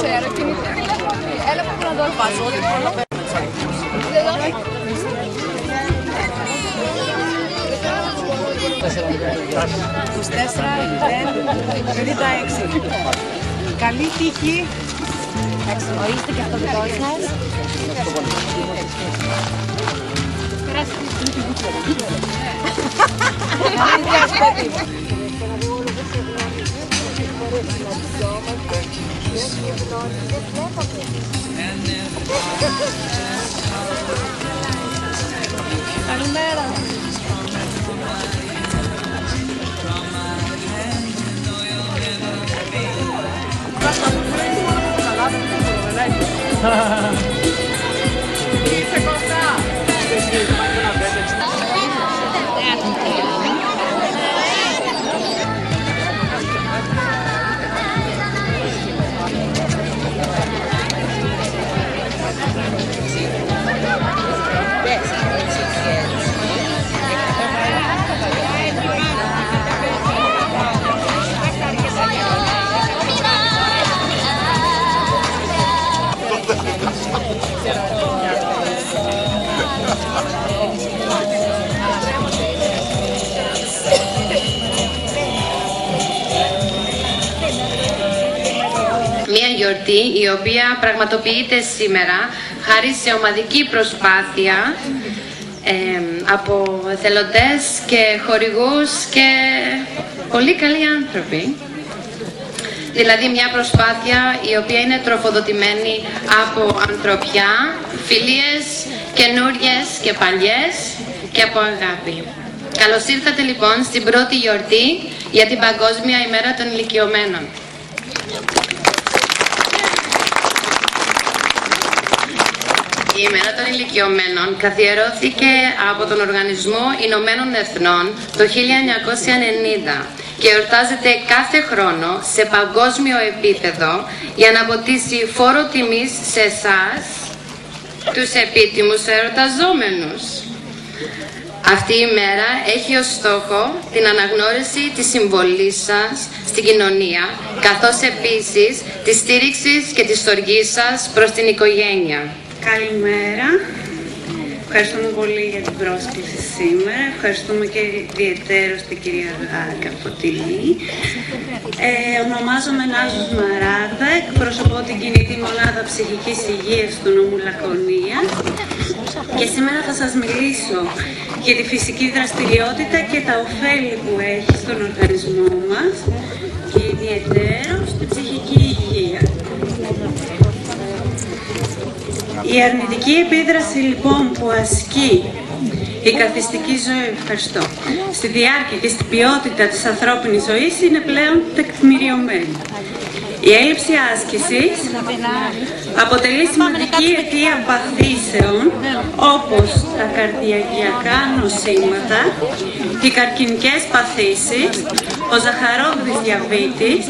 ξέρω, κινητή τηλέφωνη. Έλα που να το βάζω, ό,τι μπορώ. 24-0-56. Καλή τύχη. Ορίστε και αυτό δικό σας. Καλημέρα. Είσαι κοντά. Μια γιορτή η οποία πραγματοποιείται σήμερα χάρη σε ομαδική προσπάθεια από εθελοντές και χορηγούς και πολύ καλοί άνθρωποι. Δηλαδή μια προσπάθεια η οποία είναι τροφοδοτημένη από ανθρωπιά, φιλίες καινούριες και παλιές και από αγάπη. Καλώς ήρθατε λοιπόν στην πρώτη γιορτή για την Παγκόσμια ημέρα των ηλικιωμένων. Η ημέρα των ηλικιωμένων καθιερώθηκε από τον Οργανισμό Ηνωμένων Εθνών το 1990 και εορτάζεται κάθε χρόνο σε παγκόσμιο επίπεδο για να αποτίσει φόρο τιμής σε εσάς, τους επίτιμους εορταζόμενους. Αυτή η μέρα έχει ως στόχο την αναγνώριση της συμβολής σας στην κοινωνία, καθώς επίσης της στήριξης και της στοργής σας προς την οικογένεια. Καλημέρα. Ευχαριστούμε πολύ για την πρόσκληση σήμερα. Ευχαριστούμε και ιδιαιτέρως την κυρία Καρποτήλη. Ονομάζομαι Νάζος Μαράγδα, εκπροσωπώ την κινητή μονάδα ψυχικής υγείας του νομού Λακωνία και σήμερα θα σας μιλήσω για τη φυσική δραστηριότητα και τα ωφέλη που έχει στον οργανισμό μας και ιδιαιτέρως την ψυχική υγεία. Η αρνητική επίδραση λοιπόν που ασκεί η καθιστική ζωή, στη διάρκεια και στην ποιότητα της ανθρώπινης ζωής είναι πλέον τεκμηριωμένη. Η έλλειψη άσκησης αποτελεί σημαντική αιτία παθήσεων όπως τα καρδιακιακά νοσήματα, οι καρκινικές παθήσεις, ο ζαχαρόδης διαβήτης,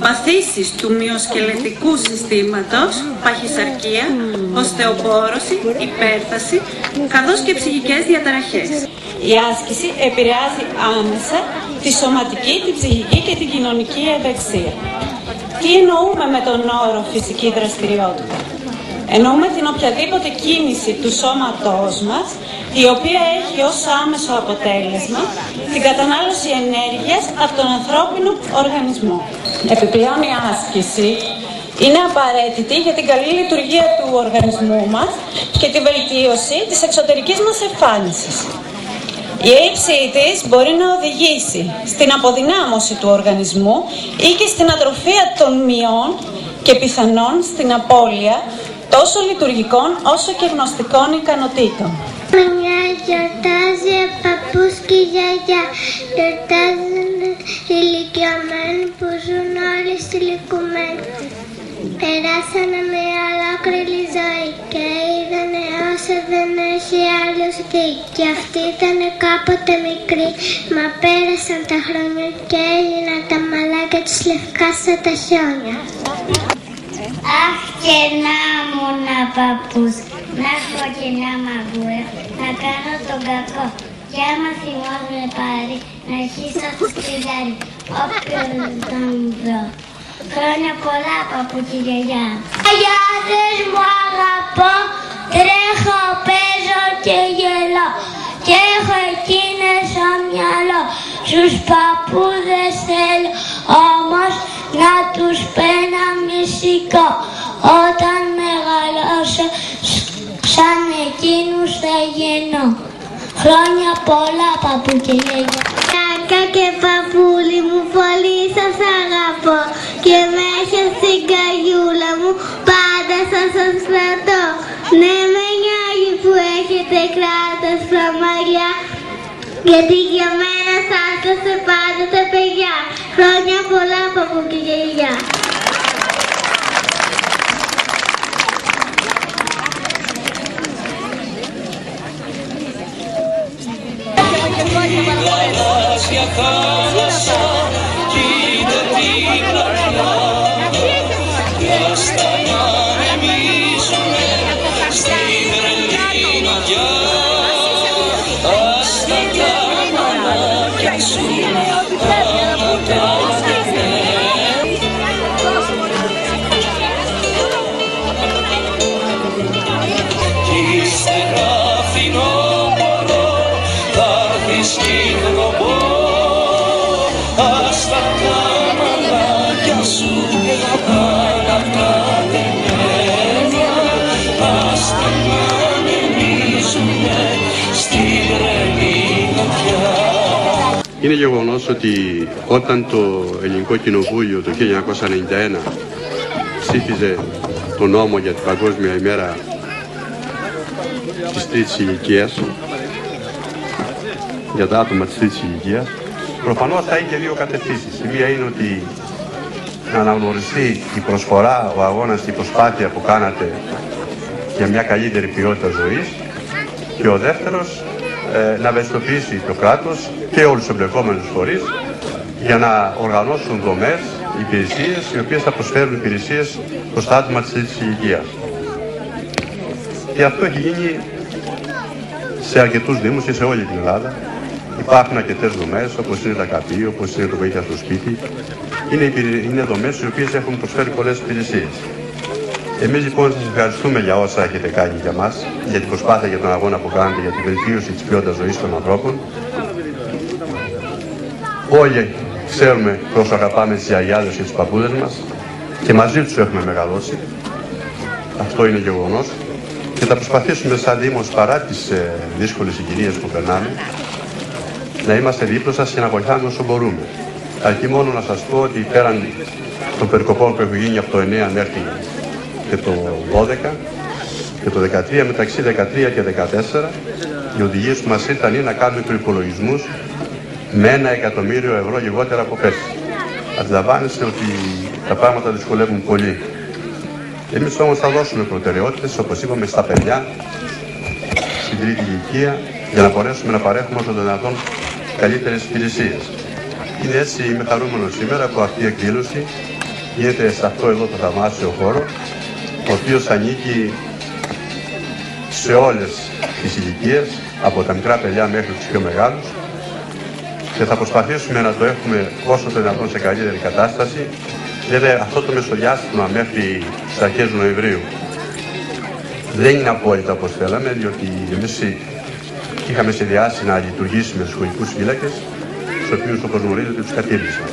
παθήσεις του μυοσκελετικού συστήματος, παχυσαρκία, οστεοπόρωση, υπέρταση, καθώς και ψυχικές διαταραχές. Η άσκηση επηρεάζει άμεσα τη σωματική, την ψυχική και την κοινωνική ευεξία. Τι εννοούμε με τον όρο φυσική δραστηριότητα? Εννοούμε την οποιαδήποτε κίνηση του σώματός μας, η οποία έχει ως άμεσο αποτέλεσμα την κατανάλωση ενέργειας από τον ανθρώπινο οργανισμό. Επιπλέον η άσκηση είναι απαραίτητη για την καλή λειτουργία του οργανισμού μας και τη βελτίωση της εξωτερικής μας εμφάνισης. Η έλλειψή της μπορεί να οδηγήσει στην αποδυνάμωση του οργανισμού ή και στην ατροφία των μειών και πιθανόν στην απώλεια τόσο λειτουργικών όσο και γνωστικών ικανοτήτων. Μια γιορτάζει ο παππούς και η γιαγιά, γιορτάζουν οι ηλικιωμένοι που ζουν όλοι στυλικωμένοι. Περάσανε μια ολόκληρη ζωή και είδανε όσο δεν έχει άλλος δει. Και αυτοί ήταν κάποτε μικροί, μα πέρασαν τα χρόνια και έγιναν τα μαλάκια τους λευκά σαν τα χιόνια. Αχ και να ήμουν παππούς, να έχω και να μαγούρα, να κάνω τον κακό. Κι άμα θυμός με πάρει, να αρχίσω το σκυλιάρι, όποιον τον βρω. Χρόνια πολλά, παππού και γιαγιά. Γιάδες μου αγαπώ, τρέχω, παίζω και γελώ και έχω εκείνες στο μυαλό. Στους παππούδες θέλω όμως να τους πένα μυστικό. Όταν μεγαλώσω σαν εκείνους θα γίνω. Χρόνια πολλά, παππού και γιαγιά. Κακά και παππούλη μου, πολύ σας αγαπώ και μέσα στην καριούλα μου πάντα θα σας κρατώ. Ναι, με νοιάζει που έχετε κράτος στα μαλλιά, γιατί για μένα θα είσαστε πάντοτε παιδιά. Χρόνια πολλά, παππού και γιαγιά. Γαλάζια θάλασσα κοίτα την πλατιά κι ας τα ανεμίζουνε στην τρελή νοδιά. Ας τα μανάκια σου άνω τα κι ύστερα φθινόπωρο θα έρθεις κύκνοπο. Ας τα μανάκια σου αναπτατεμένα, ας τα ανεμίζουνε στην τρελή νοδιά. Είναι γεγονός ότι όταν το Ελληνικό Κοινοβούλιο το 1991 ψήφιζε το νόμο για την Παγκόσμια ημέρα της τρίτης ηλικίας, για τα άτομα της τρίτης ηλικίας, προφανώς θα είχε δύο κατευθύνσεις. Η μία είναι ότι να αναγνωριστεί η προσφορά, ο αγώνας, η προσπάθεια που κάνατε για μια καλύτερη ποιότητα ζωής, και ο δεύτερος να ευαισθητοποιήσει το κράτος και όλους τους εμπλεκόμενους φορείς για να οργανώσουν δομές, υπηρεσίες οι οποίες θα προσφέρουν υπηρεσίες προς τα άτομα της τρίτης ηλικίας. Και αυτό έχει γίνει σε αρκετούς δήμους και σε όλη την Ελλάδα. Υπάρχουν αρκετές δομές, όπως είναι τα ΚΑΠΗ, όπως είναι το βοήθεια στο σπίτι. Είναι δομές οι οποίες έχουν προσφέρει πολλές υπηρεσίες. Εμείς λοιπόν σας ευχαριστούμε για όσα έχετε κάνει για μας, για την προσπάθεια, για τον αγώνα που κάνετε, για την βελτίωση της ποιότητας ζωής των ανθρώπων. Όλοι ξέρουμε πόσο αγαπάμε τις γιαγιάδες και τις παππούδες μας και μαζί τους έχουμε μεγαλώσει. Αυτό είναι γεγονός. Και θα προσπαθήσουμε σαν Δήμος, παρά τις δύσκολες συγκυρίες που περνάμε, να είμαστε δίπλα σας και να βοηθάμε όσο μπορούμε. Αρκεί μόνο να σας πω ότι πέραν των περικοπών που έχουν γίνει από το 9 μέχρι και το 12 και το 13, μεταξύ 13 και 14, οι οδηγίες που μας ήρθαν είναι να κάνουμε προϋπολογισμούς με 1 εκατομμύριο ευρώ λιγότερα από πέρσι. Αντιλαμβάνεστε ότι τα πράγματα δυσκολεύουν πολύ. Εμείς όμως θα δώσουμε προτεραιότητες, όπως είπαμε, στα παιδιά, στην τρίτη ηλικία, για να μπορέσουμε να παρέχουμε όσο το δυνατόν καλύτερες υπηρεσίες. Είναι έτσι, είμαι χαρούμενος σήμερα που αυτή η εκδήλωση γίνεται σε αυτό εδώ το θαυμάσιο χώρο, ο οποίος ανήκει σε όλες τις ηλικίες, από τα μικρά παιδιά μέχρι τους πιο μεγάλους, και θα προσπαθήσουμε να το έχουμε όσο το δυνατόν σε καλύτερη κατάσταση. Βέβαια αυτό το μεσοδιάστημα μέχρι τις αρχές Νοεμβρίου δεν είναι απόλυτα όπως θέλαμε, διότι εμείς είχαμε σχεδιάσει να λειτουργήσουμε στους σχολικούς φύλακες, στους οποίους όπως γνωρίζετε τους κατήργησαν.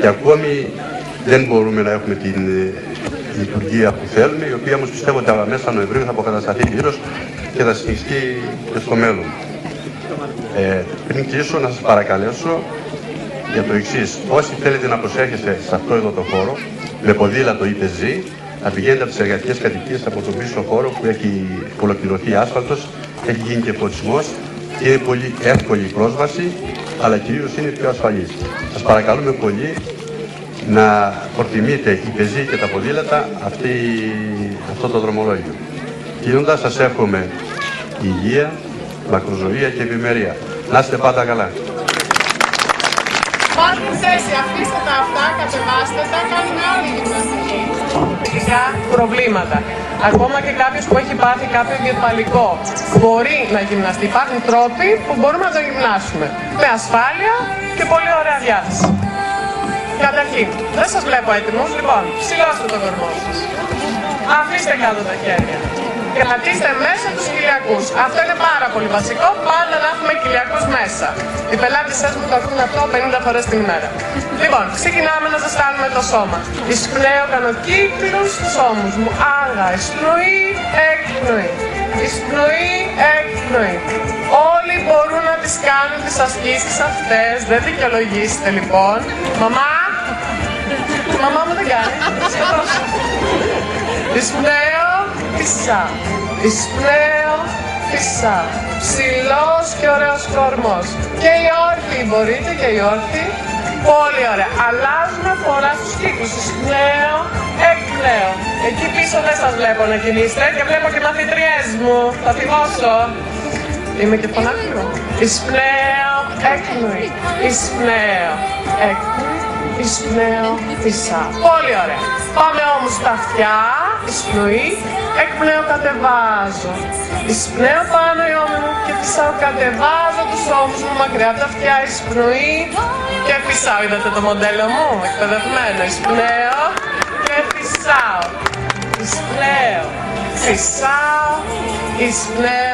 Και ακόμη δεν μπορούμε να έχουμε την λειτουργία που θέλουμε, η οποία όμως πιστεύω ότι μέσα Νοεμβρίου θα αποκατασταθεί πλήρως και θα συνεχιστεί και στο μέλλον. Πριν κλείσω να σας παρακαλέσω για το εξής: όσοι θέλετε να προσέρχεστε σε αυτό εδώ το χώρο, με ποδήλατο ή πεζή, να πηγαίνετε από τις εργατικές κατοικίες από τον πίσω χώρο που έχει ολοκληρωθεί άσφαλτος, έχει γίνει και φωτισμός, είναι πολύ εύκολη η πρόσβαση, αλλά κυρίως είναι πιο ασφαλής. Σας παρακαλούμε πολύ να προτιμείτε η πεζή και τα ποδήλατα αυτό το δρομολόγιο. Κλείνοντας, σας εύχομαι υγεία, μακροζωία και ευημερία. Να είστε πάντα καλά. Πάρτε θέση, αφήστε τα αυτά, κατεβάστε τα, κάνουμε άλλη γυμναστική. Φυσικά προβλήματα. Ακόμα και κάποιος που έχει πάθει κάποιο εγκεφαλικό μπορεί να γυμναστεί. Υπάρχουν τρόποι που μπορούμε να το γυμνάσουμε. Με ασφάλεια και πολύ ωραία διάθεση. Καταρχήν, δεν σας βλέπω έτοιμους, λοιπόν, ψηλώστε τον κορμό σας. Αφήστε κάτω τα χέρια. Κρατήστε μέσα τους κοιλιακούς. Αυτό είναι πάρα πολύ βασικό, πάντα να έχουμε κοιλιακούς μέσα. Οι πελάτες σας μου το ακούν αυτό 50 φορές την ημέρα. Λοιπόν, ξεκινάμε να ζεστάνουμε το σώμα. Εισπνέω, κάνω κύκλους στους ώμους μου. Άρα, εισπνοή, εκπνοή. Εισπνοή, εκπνοή. Όλοι μπορούν να τις κάνουν τις ασκήσεις αυτές, δεν δικαιολογήσετε λοιπόν. Μαμά, η μαμά μου δεν κάνει. Εισπνέω, φυσάω. Εισπνέω, φυσάω. Ψηλός και ωραίος κορμός. Και η όρθιοι μπορείτε και η όρθιοι. Πολύ ωραία. Αλλάζουμε φορά στους κύκλους. Εισπνέω, εκπνέω. Εκεί πίσω δεν σας βλέπω να κινείστε και βλέπω και μαθητριές μου. Θα θυμώσω. Είμαι και φωνάκλω. Εισπνέω, εκπνοή. Εισπνέω, εκπνοή. Εισπνέω, φυσάω. Πολύ ωραία. Πάμε όμως στα αυτιά. Εισπνοή, εκπνέω, κατεβάζω. Εισπνέω πάνω οι ώμοι μου και φυσάω. Κατεβάζω τους ώμους μου μακριά από τα αυτιά. Εισπνοή και φυσάω. Είδατε το μοντέλο μου, εκπαιδευμένο. Εισπνέω και φυσάω. Εισπνέω, φυσάω. Εισπνέω.